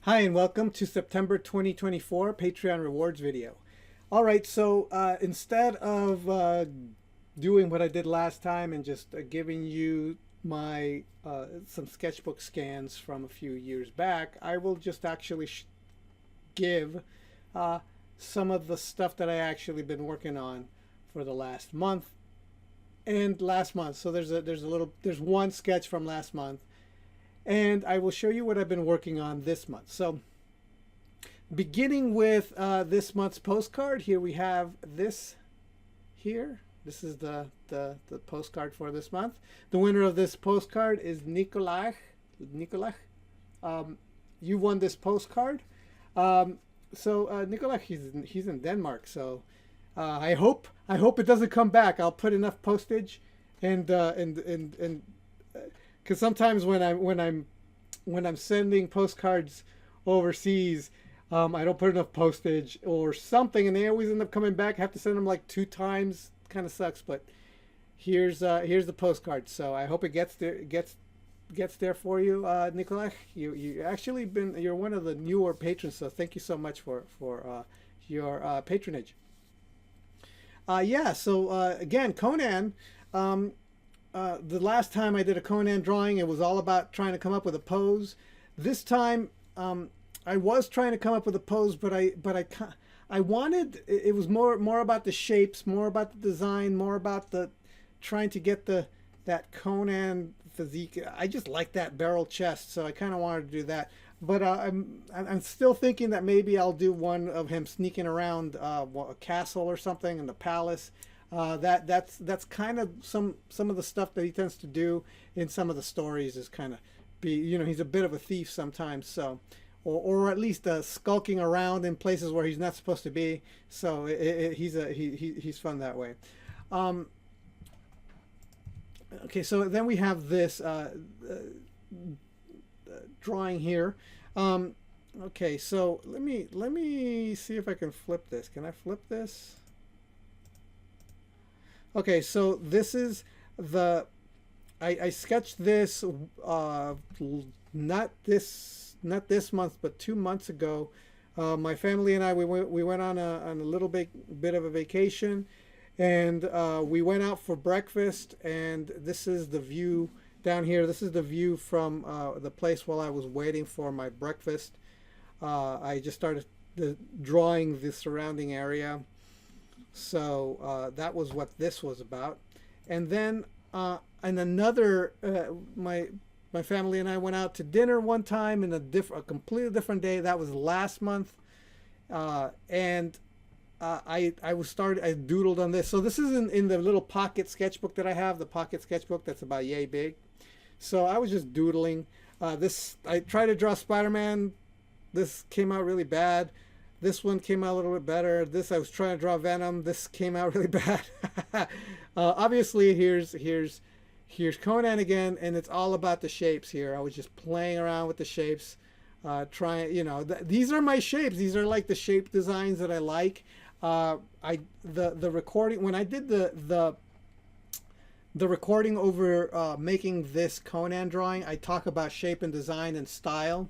Hi and welcome to September 2024 Patreon rewards video. All right, so instead of doing what I did last time and just giving you my some sketchbook scans from a few years back, I will just actually give uh, some of the stuff that I actually been working on for the last month and last month. So there's one sketch from last month, and I will show you what I've been working on this month. So beginning with this month's postcard, here we have this here. This is the postcard for this month. The winner of this postcard is Nikolaj. Nikolaj, you won this postcard. Nikolaj, he's in Denmark. So I hope it doesn't come back. I'll put enough postage, and because sometimes when I'm sending postcards overseas, I don't put enough postage or something, and they always end up coming back. I have to send them like 2 times. Kind of sucks, but here's the postcard. So I hope it gets there for you, Nikolaj. You actually you're one of the newer patrons, so thank you so much for your patronage. Yeah. So again, Conan. The last time I did a Conan drawing, it was all about trying to come up with a pose. This time, I was trying to come up with a pose, but I wanted, it was more about the shapes, more about the design, more about the trying to get that Conan physique. I just like that barrel chest, so I kind of wanted to do that. But I'm still thinking that maybe I'll do one of him sneaking around a castle or something in the palace. That's kind of some of the stuff that he tends to do in some of the stories is kind of he's a bit of a thief sometimes, so or at least skulking around in places where he's not supposed to be. So he's fun that way. Okay, so then we have this drawing here. Okay, so let me see if I can flip this. Can I flip this? Okay, so this is I sketched this not this month, but 2 months ago. My family and I we went on a little bit of a vacation, and we went out for breakfast. And this is the view down here. This is the view from the place while I was waiting for my breakfast. I just started drawing the surrounding area. So that was what this was about. And then and another my family and I went out to dinner one time in a completely different day. That was last month. And I doodled on this. So this is in the little pocket sketchbook that I have, the pocket sketchbook that's about yay big. So I was just doodling. I tried to draw Spider-Man. This came out really bad. This one came out a little bit better. This, I was trying to draw Venom. This came out really bad. Obviously, here's Conan again, and it's all about the shapes here. I was just playing around with the shapes, trying, these are my shapes. These are like the shape designs that I like. The recording, when I did the recording over making this Conan drawing, I talk about shape and design and style.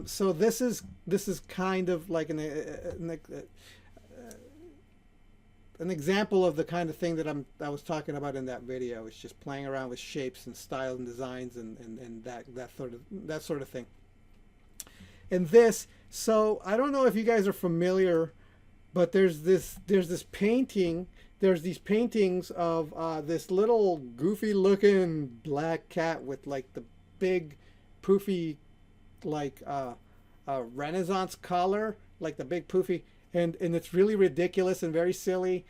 So this is kind of like an example of the kind of thing that I was talking about in that video. It's just playing around with shapes and style and designs and that sort of thing. And this, so I don't know if you guys are familiar, but there's these paintings of this little goofy looking black cat with like the big poofy like Renaissance collar, like the big poofy, and it's really ridiculous and very silly.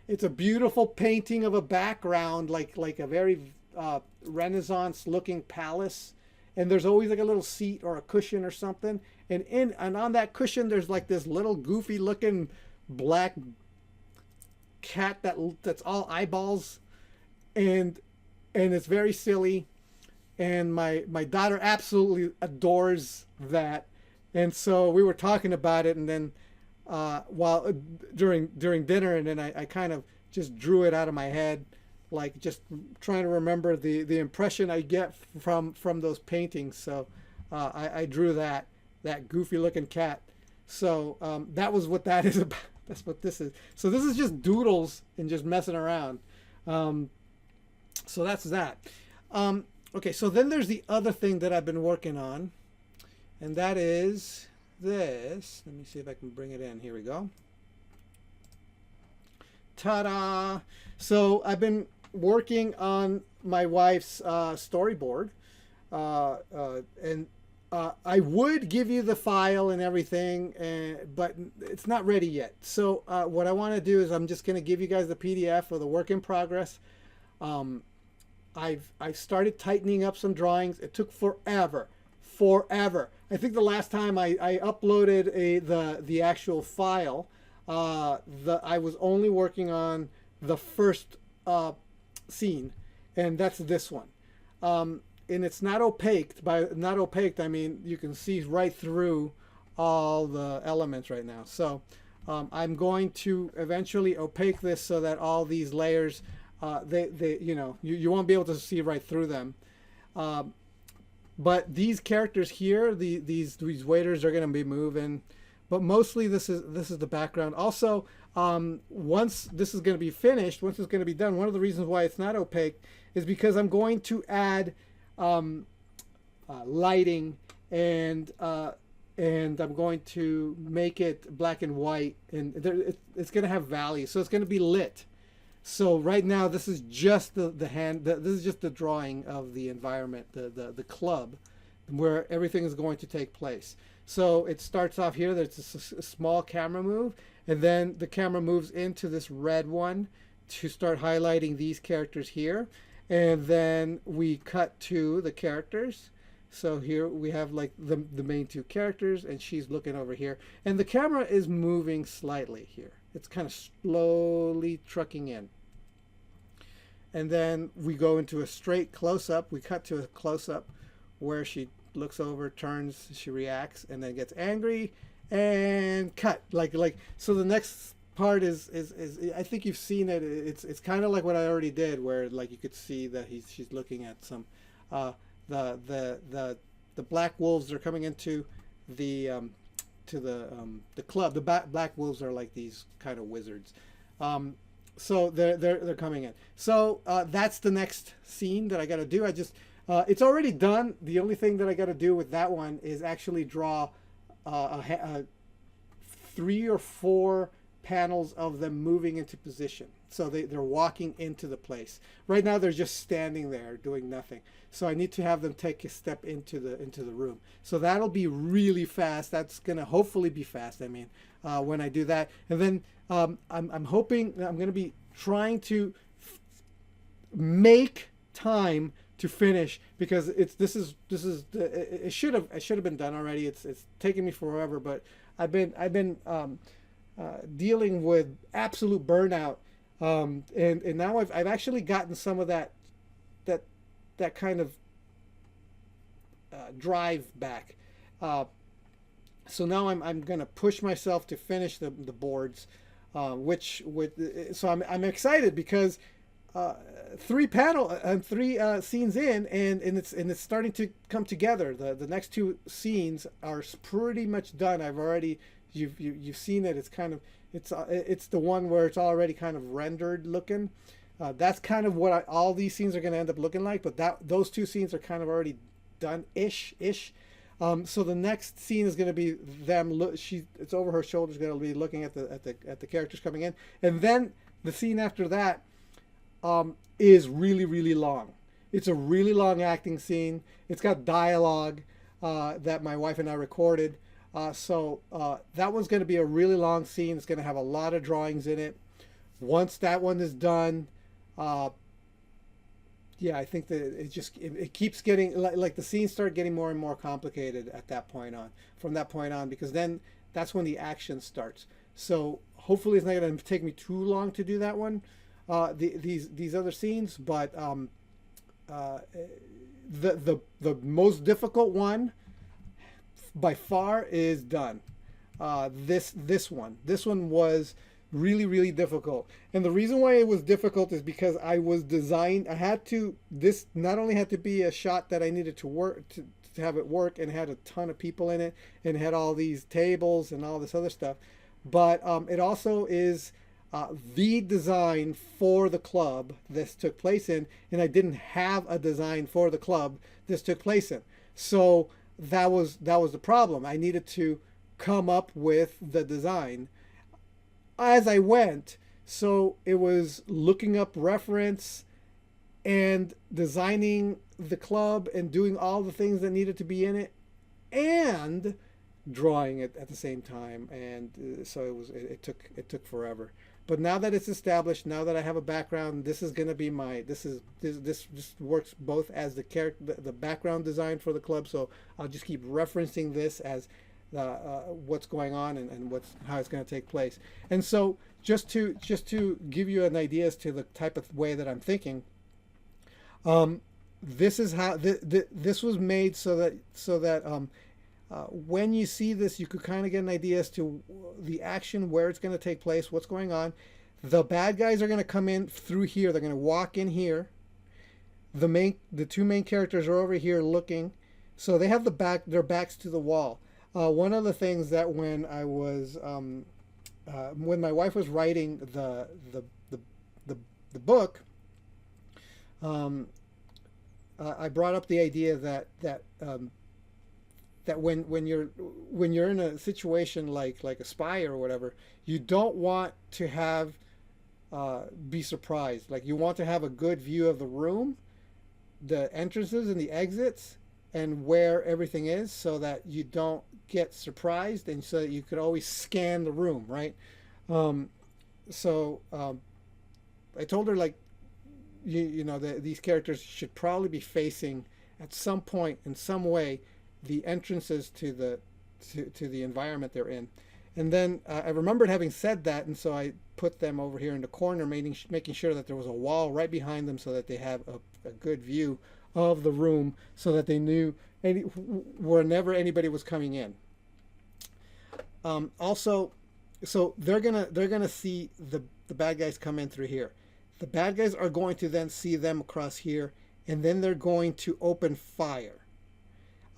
It's a beautiful painting of a background, like a very Renaissance looking palace, and there's always like a little seat or a cushion or something, and on that cushion there's like this little goofy looking black cat that's all eyeballs, and it's very silly. And my daughter absolutely adores that. And so we were talking about it, and then while during dinner, and then I kind of just drew it out of my head, like just trying to remember the impression I get from those paintings. So I drew that that goofy looking cat. So that was what that is about. That's what this is. So this is just doodles and just messing around. So that's that. Okay, so then there's the other thing that I've been working on, and that is this. Let me see if I can bring it in. Here we go. Ta-da! So I've been working on my wife's storyboard, and I would give you the file and everything, but it's not ready yet. So what I want to do is I'm just going to give you guys the PDF of the work in progress. I've started tightening up some drawings. It took forever. I think the last time I uploaded the actual file, I was only working on the first scene, and that's this one. And it's not opaque. By not opaque, I mean you can see right through all the elements right now. So I'm going to eventually opaque this so that all these layers, you won't be able to see right through them. But these characters here, these waiters are going to be moving, but mostly this is the background. Also, once this is going to be finished, once it's going to be done, one of the reasons why it's not opaque is because I'm going to add lighting, and I'm going to make it black and white, and it's going to have value, so it's going to be lit. So right now this is just this is just the drawing of the environment, the club where everything is going to take place. So it starts off here. There's a small camera move, and then the camera moves into this red one to start highlighting these characters here. And then we cut to the characters. So here we have like the main two characters, and she's looking over here. And the camera is moving slightly here. It's kind of slowly trucking in. And then we go into a straight close-up. We cut to a close-up where she looks over, turns, she reacts, and then gets angry, and cut. So the next part is I think you've seen it. It's kind of like what I already did, where like you could see that she's looking at some the black wolves are coming into the club. The black wolves are like these kind of wizards. So they're coming in. So that's the next scene that I got to do. It's already done. The only thing that I got to do with that one is actually draw 3 or 4 panels of them moving into position. So they're walking into the place. Right now they're just standing there doing nothing. So I need to have them take a step into the room. So that'll be really fast. That's gonna hopefully be fast. I mean, when I do that, and then I'm hoping I'm gonna be trying to make time to finish, because it should have been done already. It's taken me forever, but I've been dealing with absolute burnout, and now I've actually gotten some of that kind of drive back. So now I'm gonna push myself to finish the boards, so I'm excited because 3 scenes in, and it's starting to come together. The next 2 scenes are pretty much done. I've already you've seen it. It's the one where it's already kind of rendered looking. That's kind of what all these scenes are going to end up looking like. But those 2 scenes are kind of already done ish. So the next scene is going to be them. It's over her shoulders. Going to be looking at the characters coming in, and then the scene after that is really, really long. It's a really long acting scene. It's got dialogue that my wife and I recorded. So that one's going to be a really long scene. It's going to have a lot of drawings in it. Once that one is done, I think that it keeps getting like the scenes start getting more and more complicated at that point on. From that point on, because then that's when the action starts. So hopefully it's not going to take me too long to do that one. These other scenes, but the most difficult one by far is done. This one was Really, really difficult. And the reason why it was difficult is because I had to, this not only had to be a shot that I needed to work, to have it work, and had a ton of people in it, and had all these tables and all this other stuff, but it also is the design for the club this took place in, and I didn't have a design for the club this took place in. So that was the problem. I needed to come up with the design as I went. So it was looking up reference and designing the club and doing all the things that needed to be in it and drawing it at the same time. And so it took forever. But now that it's established, now that I have a background, this is going to be this works both as the character, the background design for the club. So I'll just keep referencing this as what's going on and how it's going to take place. And so just to give you an idea as to the type of way that I'm thinking, this is how this was made so that when you see this, you could kind of get an idea as to the action, where it's going to take place, what's going on. The bad guys are going to come in through here. They're going to walk in here. The two main characters are over here looking, so they have their backs to the wall. One of the things that when my wife was writing the book, I brought up the idea that when you're in a situation like a spy or whatever, you don't want to have be surprised. Like, you want to have a good view of the room, the entrances and the exits, and where everything is, so that you don't get surprised, and so that you could always scan the room, right? I told her, like, these characters should probably be facing at some point in some way the entrances to the environment they're in. And then I remembered having said that, and so I put them over here in the corner, making sure that there was a wall right behind them, so that they have a good view of the room, so that they knew whenever anybody was coming in. Also, so they're gonna see the bad guys come in through here. The bad guys are going to then see them across here, and then they're going to open fire.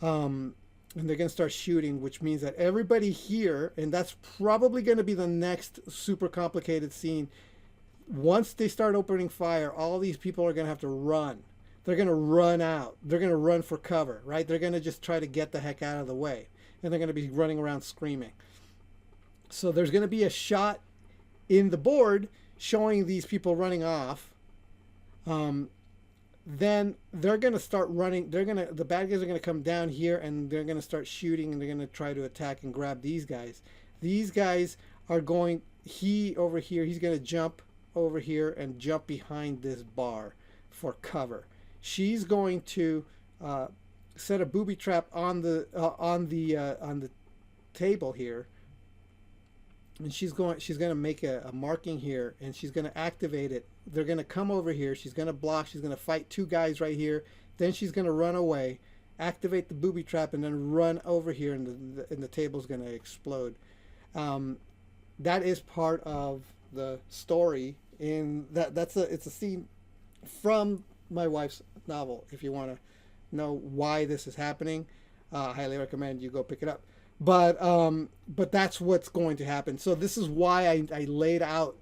And they're going to start shooting, which means that everybody here, and that's probably going to be the next super complicated scene. Once they start opening fire, all these people are going to have to run. They're going to run out. They're going to run for cover, right? They're going to just try to get the heck out of the way. And they're going to be running around screaming. So there's going to be a shot in the board showing these people running off. Then they're going to start running. The bad guys are going to come down here, and they're going to start shooting, and they're going to try to attack and grab these guys. These guys are going, over here, he's going to jump over here and jump behind this bar for cover. She's going to set a booby trap on the table here. And she's going to make a marking here, and she's going to activate it. They're going to come over here. She's going to block. She's going to fight two guys right here. Then she's going to run away, activate the booby trap, and then run over here, and the table's going to explode. That is part of the story. It's a scene from my wife's novel. If you want to know why this is happening, I highly recommend you go pick it up. But that's what's going to happen. So this is why I laid out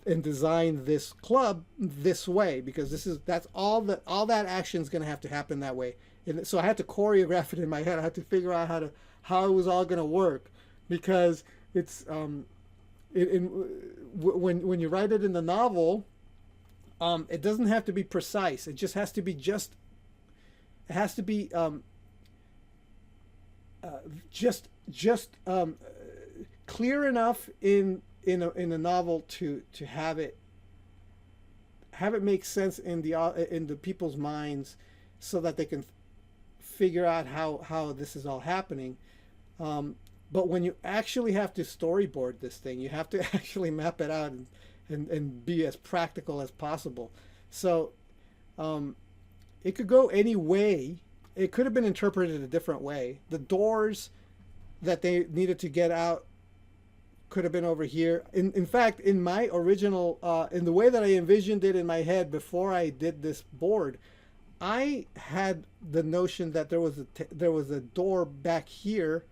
and designed this club this way, because that's all that action is going to have to happen that way. And so I had to choreograph it in my head. I had to figure out how it was all going to work, because it's when you write it in the novel, it doesn't have to be precise. It just has to be clear enough in a novel to have it make sense in the people's minds, so that they can figure out how this is all happening. But when you actually have to storyboard this thing, you have to actually map it out and be as practical as possible. So it could go any way. It could have been interpreted a different way. The doors that they needed to get out could have been over here. In fact, in my original, in the way that I envisioned it in my head before I did this board, I had the notion that there was a door back here,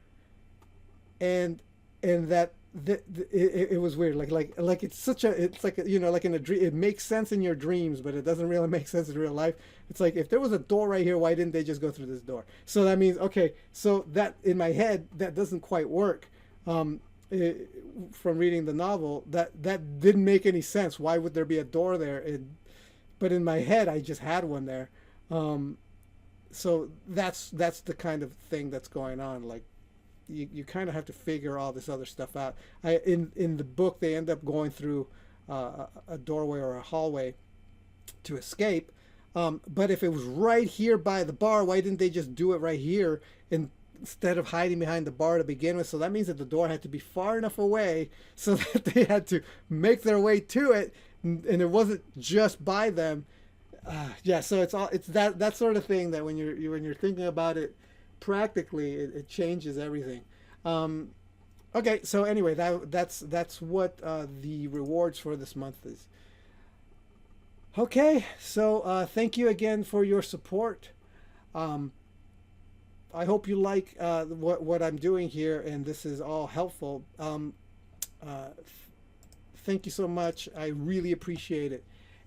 and that it was weird. Like it's like like in a dream. It makes sense in your dreams, but it doesn't really make sense in real life. It's like, if there was a door right here, why didn't they just go through this door? So that means, okay, so that in my head that doesn't quite work. From reading the novel, that didn't make any sense. Why would there be a door there? But in my head, I just had one there. So that's the kind of thing that's going on. Like, you kind of have to figure all this other stuff out. In the book, they end up going through a doorway or a hallway to escape. But if it was right here by the bar, why didn't they just do it right here instead of hiding behind the bar to begin with? So that means that the door had to be far enough away so that they had to make their way to it, and it wasn't just by them. Yeah, so it's that sort of thing that when you're thinking about it practically, it changes everything. Okay, so anyway, that's what the rewards for this month is. Okay, so thank you again for your support. I hope you like what I'm doing here, and this is all helpful. Thank you so much. I really appreciate it.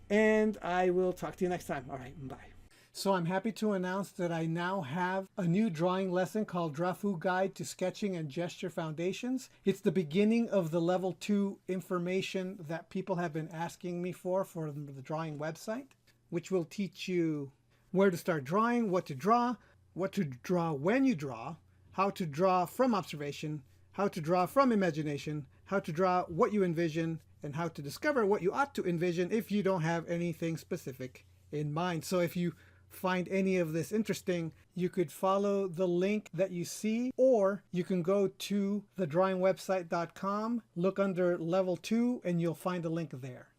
And I will talk to you next time. All right, bye. So I'm happy to announce that I now have a new drawing lesson called Drafu Guide to Sketching and Gesture Foundations. It's the beginning of the level 2 information that people have been asking me for the drawing website, which will teach you where to start drawing, what to draw when you draw, how to draw from observation, how to draw from imagination, how to draw what you envision, and how to discover what you ought to envision if you don't have anything specific in mind. So if you find any of this interesting, you could follow the link that you see, or you can go to thedrawingwebsite.com, look under level 2, and you'll find a link there.